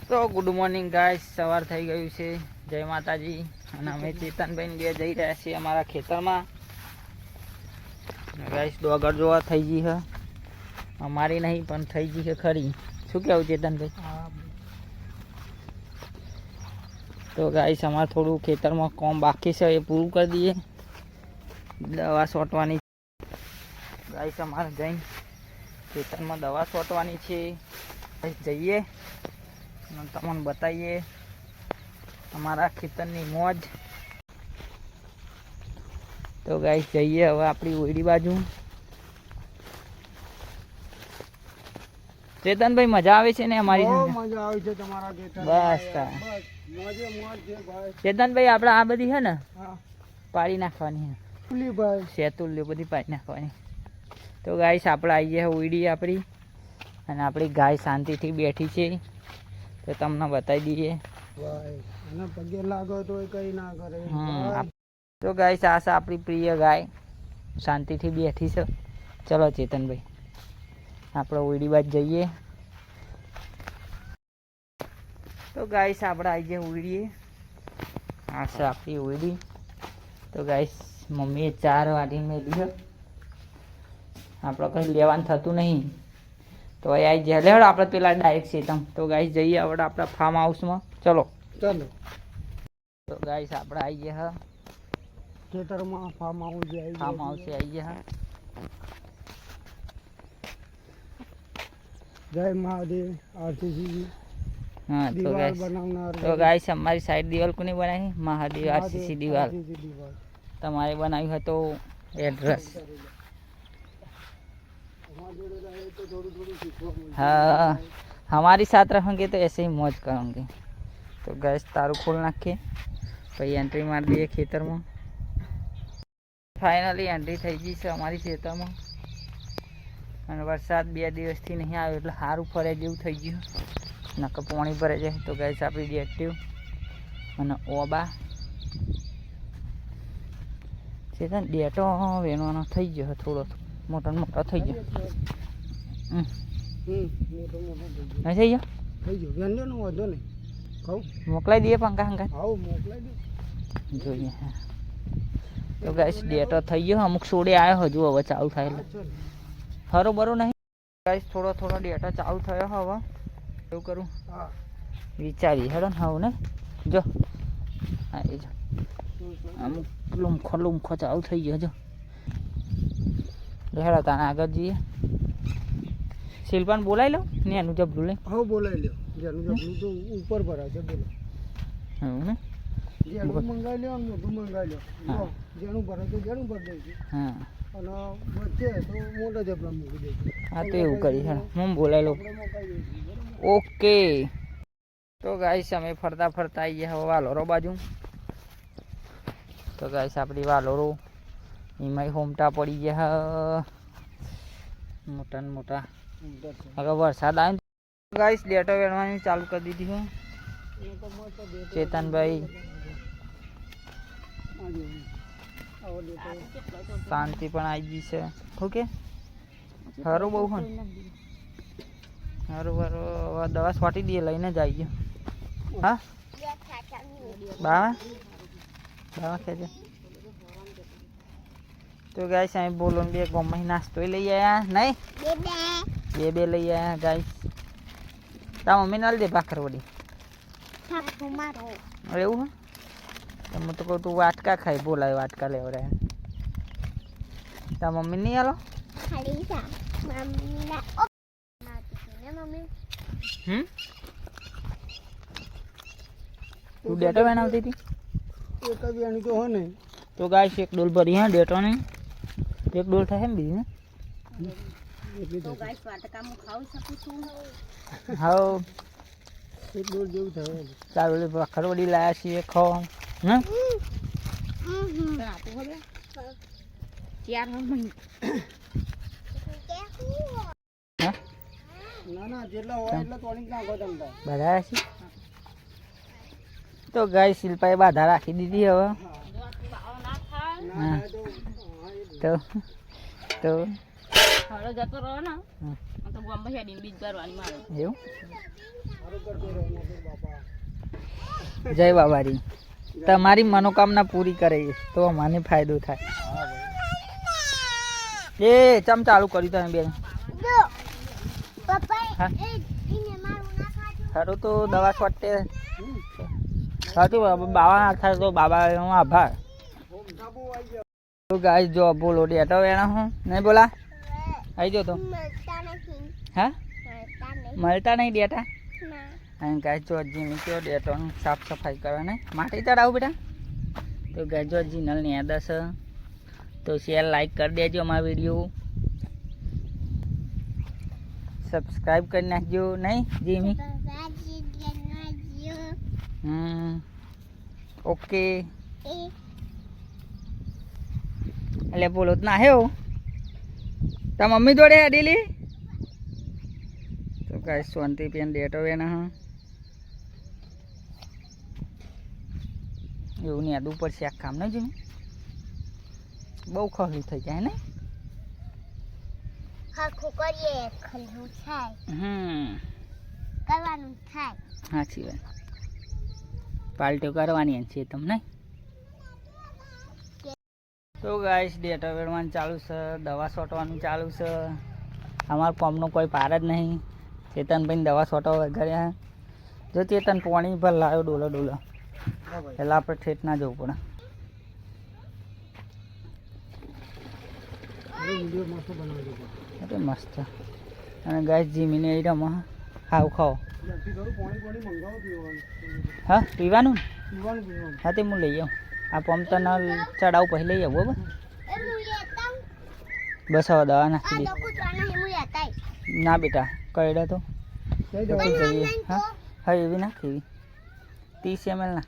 તો good morning guys, સવાર થઈ ગયું છે. જય માતાજી. અને અમે ચેતનભાઈ બે જઈ રહ્યા છીએ અમારા ખેતરમાં. ગાઈસ ડોગર જોવા થઈ ગઈ છે, અમારી નહીં પણ થઈ ગઈ છે ખરી. શું કહેવું ચેતનભાઈ? તો ગાઈસ અમારે થોડું ખેતરમાં કામ બાકી છે, એ પૂરું કરી દઈએ. દવા છોટવાની ગાઈસ, અમારે જઈને ખેતરમાં દવા છોટવાની છે. જઈએ તમને બતાવીએ અમારા ખેતરની મોજ. તો ગાઈસ જઈએ હવે આપણી ઓયડી બાજુ. ચેતનભાઈ મજા આવે છે ને અમારી? મજા આવે છે તમારા બસ ચેતનભાઈ, આપણે આ બધી છે ને પાડી નાખવાની શેતુલ્યો બધી પાડી નાખવાની. તો ગાઈસ આપણે આવી ગયા ઓયડી આપણી, અને આપણી ગાય શાંતિથી બેઠી છે. તો તમને બતાવી દઈએ. પગે લાગો તો કઈ ના કરે. તો ગાઈસ આ છે આપણી પ્રિય ગાય, શાંતિથી બેઠી છે. ચલો ચેતનભાઈ આપણે ઓયડી બાજુ જઈએ. તો ગાઈસ આપણે આવી ગયા ઓયડીએ. આ છે આપણી ઓયડી. તો ગાઈસ મમ્મીએ 4 વાટી મેલી છે, આપણે કંઈ લેવાનું થતું નહીં. તો આવી જાય લેવડો આપણે પેલા ડાયરેક્ટ છે તમ. તો ગાઈસ જઈએ આપણે આપણા ફાર્મ હાઉસમાં. ચલો ચાલો. તો ગાઈસ આપણે આવી ગયા ખેતરમાં ફાર્મ હાઉસે આવી ગયા. જય મહાદેવ. આરસીસી હા તો ગાઈસ અમારી સાઈડ દિવાલ કોની બનાવી? મહાદેવ આરસીસી દિવાલ. તમારે બનાવ્યું હતું એડ્રેસ. हाँ, हमारी साथ रहेंगे तो ऐसे ही मौज करेंगे. तो गैस तारू खोल नाखिए, પછી એન્ટ્રી મારી દઈએ ખેતરમાં. ફાઇનલી એન્ટ્રી થઈ ગઈ છે અમારી ખેતરમાં. અને વરસાદ 2 દિવસથી નહીં આવ્યો એટલે સારું ફરે જેવું થઈ ગયું. નકર પાણી ભરે જાય. તો ગેસ આપણી ડિએક્ટિવ અને ઓબા છે ને ડેટો વેણવાનો થઈ ગયો, થોડો મોટો મોટો થઈ ગયો. નહીં થઈ ગયો? મોકલાઈ દઈએ પંખા હંગા. જોઈએ. તો ગાઈસ ડેટો થઈ ગયો. અમુક સોડે આવ્યો હજુ, હવે ચાલુ થાય એટલે બરોબર નહીં. ગાઈસ થોડો થોડો ડેટો ચાલુ થયો. હવે એવું કરું વિચારી હેડો ને. હવે ને જો આવી જો અમુક લુમખો ચાલુ થઈ ગયો. જો હેડો તાને આગળ જઈએ. શિલ્પાને બોલાવી લો ને એનું જબલું લઈ. હા બોલાવી લો. જેનું જબલું તો ઉપર ભરાય છે. બોલો એવું ને? જેનું મંગાવી લો, મોટું મંગાવી લો. જેનું ભરાય તો જેનું ભરી દઈશું. હા, અને વચ્ચે તો મોટા જબલા મૂકી દઈશું. હા તો એવું કરી હેડો. હું બોલાવી લઉં. ઓકે. તો ગાઈસ અમે ફરતા ફરતા આવી ગયા હવે વાલોરો બાજુ. તો ગાઈસ આપણી વાલોરો એમાંય હોમટા પડી ગયા મોટા ને મોટા. હવે વરસાદ આવે ગાઈસ ડેટો વેણવાની ચાલુ કરી દીધી હું. ચેતનભાઈ શાંતિ પણ આવી ગઈ છે. ઓકે સારું બહુ હોય. સારું સારું દવા છોટી દઈએ, લઈને જ આવી ગયો. હા બાવા બાવા ખેંચે. તો ગાઈસ અહીં બોલો ને 2 ગોમાં નાસ્તો લઈ આવ્યા નહીં? બે લઈ આવ્યા ગાઈસ. તા મમ્મી ના દે ભાખર વડી. એવું હે? હું તો કહું તું વાટકા ખાઈ. બોલાય વાટકા લેવડાય. તા મમ્મી નહીં હાલો? તું ડેટો બનાવતી હતી? એક જ એની તો હોય ને. તો ગાઈસ એક ડોલ ભરી હા ડેટો ને. એક ડોલ થાય ને બીજી ને. તો ગાઈસ વાટકામાં ખાઈ શકું છું. હા એક ડોલ જેવું થાય. ચાલો ભાખર વડી લાયા છીએ ખાવા. હે ના જેટલા હોય એટલા તોડી નાખો તમે. બધા છે. તો ગાઈસ શિલ્પાએ બાધા રાખી દીધી હવે. હા તો હળો જતો રહો ને તો બોમ્બે હેડીને બીજ કરવાની મારે. એવું જય બાબાજી તમારી મનોકામના પૂરી કરે તો મને ફાયદો થાય એ ચમ ચાલુ કર્યું તમે બેન હા સારું તો દવા છોટે સાચું બાબા થાય તો બાબાનો આભાર તો ગાય જો બોલો ડેટો વેણા હું નહીં બોલા આવી જો તો હા મળતા નહીં ડેટા અને ગાય જો જીમી કયો ડેટોનું સાફ સફાઈ કરવાને માટી ચડાવું બેટા તો ગાય જો જીનલની આદત છે તો શેર લાઈક કરી દેજો અમારા વિડીયો સબસ્ક્રાઈબ કરી નાખજો નહીં જીમી ઓકે એટલે બોલો જ ના હે તા મમ્મી જોડે અડીલી તો ગાય શાંતિ પેન ડેટો એના હા એવું નહીં આદુ ઉપર શાક કામ નહીં જોયું બહુ ખરું થઈ જાય ને સાચી વાત પાલટીઓ કરવાની છે તમને તો ગાઈસ ડેટા વેડવાનું ચાલુ છે દવા છોટવાનું ચાલુ છે અમારા પંપનો કોઈ પાર જ નહીં ચેતનભાઈ દવા છોટવા વગાડ્યા જો ચેતન પાણી પર લાવ્યો ડોલો ડોલો એટલે આપણે ઠેઠ ના જવું પડે અરે મસ્ત અને ગાઈસ જીમીને એ રમા ખાવ ખાઓ હા પીવાનું હા તે હું લઈ આવું આ પંપ તને ચડાવું પછી લઈ આવું બરાબર બસ હવે દવા નાખી દે ના બેટા કઈડા તો જઈએ હા હા એવી નાખી 30 ml ના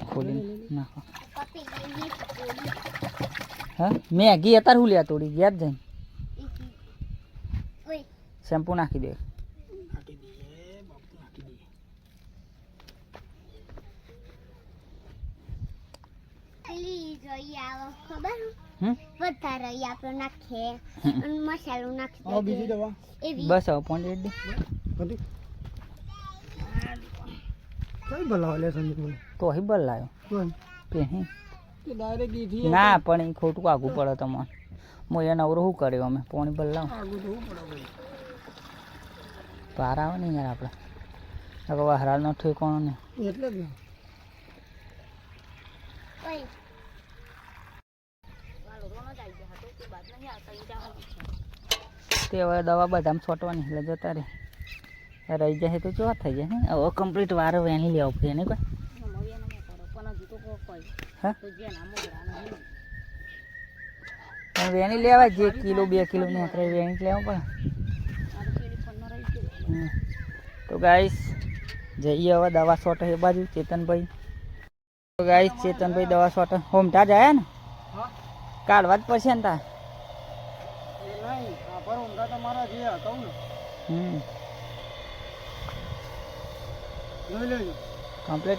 ખોલી નાખો હા મેગી અત્યારે હું લ્યા તોડી ગયા જ જઈને શેમ્પુ નાખી દે બસ હવે પોણી દે તો અહીં બદલાયો ના પણ એ ખોટું આગું પડે તમારે હું એ નવરો શું કર્યો અમે પોણી બદલાવ પાર આવે ને યાર આપણે હરાળનો ઠેકોણો ને એટલે જ તે હવે દવા બધામાં છોટવાની એટલે જતા રહે રહી જાય તો ચો થઈ જાય ને હવે કમ્પ્લીટ વારો વેણી લેવો પડે ને કોઈ હા પણ વેણી લેવાય જે કિલો 2 કિલો ની આપણે વેણી લેવું પડે તો ગાઈસ જઈએ હવે દવા છોટે એ બાજુ ચેતનભાઈ તો ગાઈસ ચેતનભાઈ દવા છોટે હોમટા જાય ને કાઢવા જ પડશે ને તા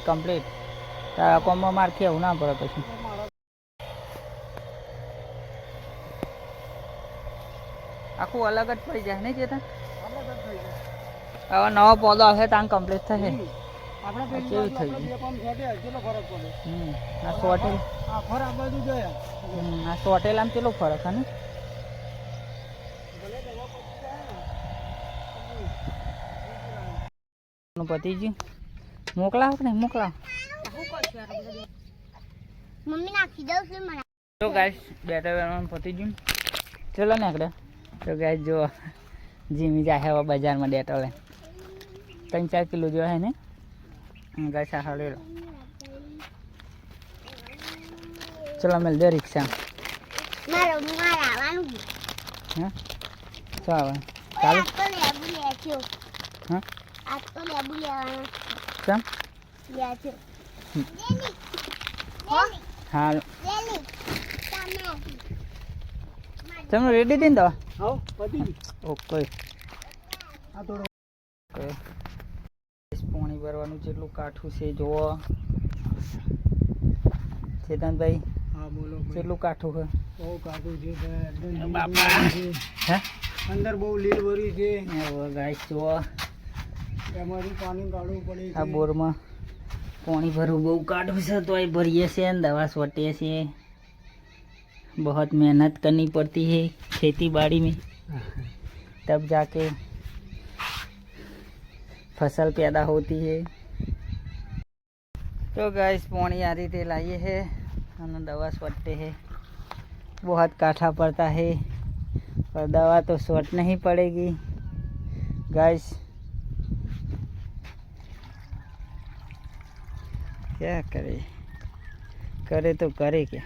કમ્પ્લીટ તારા કોમમાં માર કેવું ના પડે પછી આખું અલગ જ પડી જાય ને ચેતન હવે નવો પોદો આવશે ત્યાં કમ્પ્લીટ થશે કેવી થઈ ગઈ આ સોટેલ આ સોટેલ આમ કેટલો ફરક હે ને પતિજી મોકલાવો કે નહીં મોકલાવો મમ્મી નાખી દઉં છું મને તો ગાઈસ બેટા પતિજી ચલો ને આગળ તો ગાઈસ જો જીમી જાય હવે બજારમાં ડેટો લે 3-4 કિલો જો હે ને ગાઈસ આ હાડેલો ચલો મેલ દે રિક્ષા મારા આવવાનું હા ચાલો ચાલો હા આ તો લેબુ લેવાનું કેમ લે છે હાલ તમે રેડી દે ને દવા ઓકે પાણી ભરવાનું જેટલું કાઠું છે જુઓ ચેતનભાઈ હા બોલો કેટલું કાઠું છે બહુ કાઠું છે હે અંદર બહુ લીલ ભરી છે ગાઈસ જુઓ એમાંથી પાણી કાઢવું પડે આ છે. બોરમાં પાણી ભરવું બહુ કાઢું છે तो ये भरिए से दवा सोटे से बहुत मेहनत करनी पड़ती है खेती बाड़ी में तब जाके फसल पैदा होती है। तो गाइस पानी आ रीते लाइए है और दवा सोटते है बहुत काठा पड़ता है पर दवा तो सोटना ही पड़ेगी गाइस। क्या करे तो करे क्या।